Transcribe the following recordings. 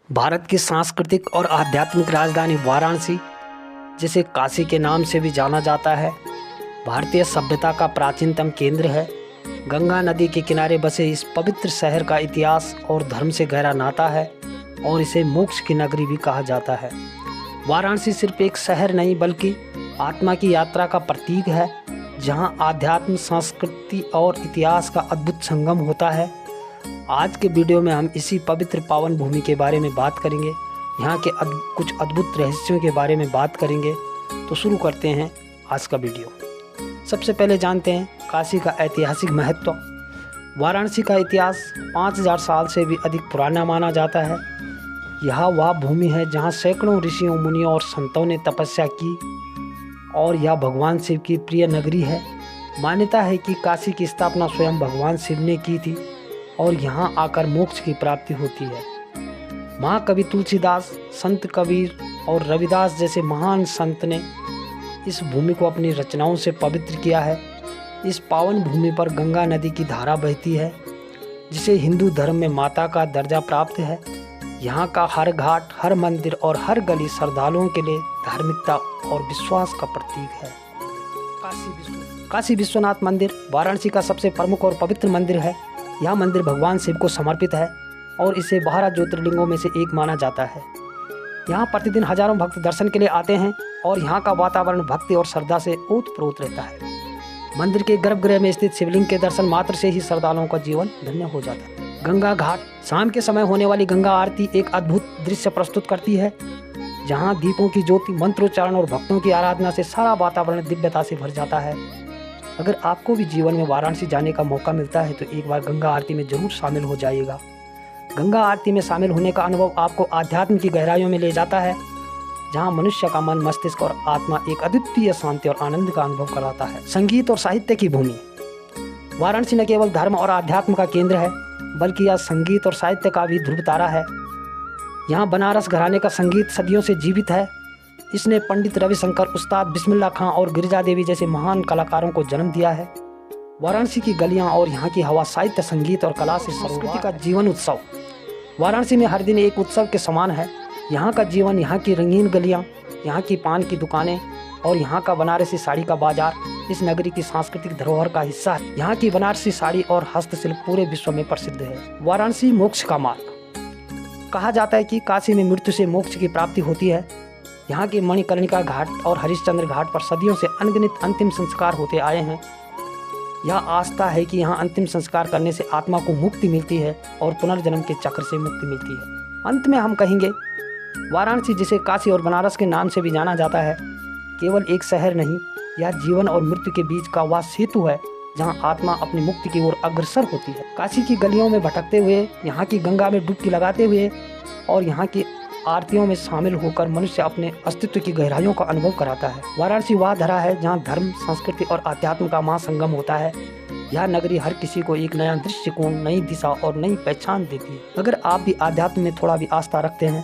भारत की सांस्कृतिक और आध्यात्मिक राजधानी वाराणसी, जिसे काशी के नाम से भी जाना जाता है, भारतीय सभ्यता का प्राचीनतम केंद्र है। गंगा नदी के किनारे बसे इस पवित्र शहर का इतिहास और धर्म से गहरा नाता है और इसे मोक्ष की नगरी भी कहा जाता है। वाराणसी सिर्फ एक शहर नहीं बल्कि आत्मा की यात्रा का प्रतीक है, जहां आध्यात्म, संस्कृति और इतिहास का अद्भुत संगम होता है। आज के वीडियो में हम इसी पवित्र पावन भूमि के बारे में बात करेंगे, यहाँ के कुछ अद्भुत रहस्यों के बारे में बात करेंगे। तो शुरू करते हैं आज का वीडियो। सबसे पहले जानते हैं काशी का ऐतिहासिक महत्व। वाराणसी का इतिहास 5000 साल से भी अधिक पुराना माना जाता है। यह वह भूमि है जहाँ सैकड़ों ऋषियों, मुनियों और संतों ने तपस्या की और यह भगवान शिव की प्रिय नगरी है। मान्यता है कि काशी की स्थापना स्वयं भगवान शिव ने की थी और यहाँ आकर मोक्ष की प्राप्ति होती है। महाकवि तुलसीदास, संत कबीर और रविदास जैसे महान संत ने इस भूमि को अपनी रचनाओं से पवित्र किया है। इस पावन भूमि पर गंगा नदी की धारा बहती है, जिसे हिंदू धर्म में माता का दर्जा प्राप्त है। यहाँ का हर घाट, हर मंदिर और हर गली श्रद्धालुओं के लिए धार्मिकता और विश्वास का प्रतीक है। काशी विश्वनाथ मंदिर वाराणसी का सबसे प्रमुख और पवित्र मंदिर है। यह मंदिर भगवान शिव को समर्पित है और इसे 12 ज्योतिर्लिंगों में से एक माना जाता है। यहाँ प्रतिदिन हजारों भक्त दर्शन के लिए आते हैं और यहाँ का वातावरण भक्ति और श्रद्धा से ओतप्रोत रहता है। मंदिर के गर्भगृह में स्थित शिवलिंग के दर्शन मात्र से ही श्रद्धालुओं का जीवन धन्य हो जाता है। गंगा घाट, शाम के समय होने वाली गंगा आरती एक अद्भुत दृश्य प्रस्तुत करती है, जहाँ दीपों की ज्योति, मंत्रोच्चारण और भक्तों की आराधना से सारा वातावरण दिव्यता से भर जाता है। अगर आपको भी जीवन में वाराणसी जाने का मौका मिलता है तो एक बार गंगा आरती में जरूर शामिल हो जाइएगा। गंगा आरती में शामिल होने का अनुभव आपको आध्यात्म की गहराइयों में ले जाता है, जहां मनुष्य का मन, मस्तिष्क और आत्मा एक अद्वितीय शांति और आनंद का अनुभव कराता है। संगीत और साहित्य की भूमि। वाराणसी न केवल धर्म और आध्यात्म का केंद्र है, बल्कि यह संगीत और साहित्य का भी ध्रुव तारा है। यहाँ बनारस घराने का संगीत सदियों से जीवित है। इसने पंडित रविशंकर, उस्ताद बिस्मिल्लाह खां और गिरिजा देवी जैसे महान कलाकारों को जन्म दिया है। वाराणसी की गलियां और यहाँ की हवा साहित्य, संगीत और कला से संस्कृति का जीवन उत्सव। वाराणसी में हर दिन एक उत्सव के समान है। यहाँ का जीवन, यहाँ की रंगीन गलियां, यहाँ की पान की दुकानें और यहाँ का बनारसी साड़ी का बाजार इस नगरी की सांस्कृतिक धरोहर का हिस्सा है। यहाँ की बनारसी साड़ी और हस्तशिल्प पूरे विश्व में प्रसिद्ध है। वाराणसी मोक्ष का मार्ग। कहा जाता है कि काशी में मृत्यु से मोक्ष की प्राप्ति होती है। यहाँ के मणिकर्णिका घाट और हरिश्चंद्र घाट पर सदियों से अनगिनत अंतिम संस्कार होते आए हैं। यह आस्था है कि यहाँ अंतिम संस्कार करने से आत्मा को मुक्ति मिलती है और पुनर्जन्म के चक्र से मुक्ति मिलती है। अंत में हम कहेंगे, वाराणसी, जिसे काशी और बनारस के नाम से भी जाना जाता है, केवल एक शहर नहीं, यह जीवन और मृत्यु के बीच का वह सेतु है, जहाँ आत्मा अपनी मुक्ति की ओर अग्रसर होती है। काशी की गलियों में भटकते हुए, यहाँ की गंगा में डुबकी लगाते हुए और यहाँ की आरतियों में शामिल होकर मनुष्य अपने अस्तित्व की गहराइयों का अनुभव कराता है। वाराणसी वह धरा है जहाँ धर्म, संस्कृति और आध्यात्म का महासंगम होता है। यह नगरी हर किसी को एक नया दृष्टिकोण, नई दिशा और नई पहचान देती है। अगर आप भी आध्यात्म में थोड़ा भी आस्था रखते हैं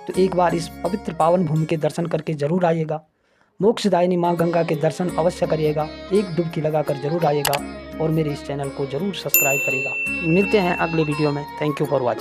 तो एक बार इस पवित्र पावन भूमि के दर्शन करके जरूर आइएगा। मोक्षदायिनी माँ गंगा के दर्शन अवश्य करिएगा, एक डुबकी लगाकर जरूर आइएगा और मेरे इस चैनल को जरूर सब्सक्राइब करिएगा। मिलते हैं अगले वीडियो में। Thank you for watching.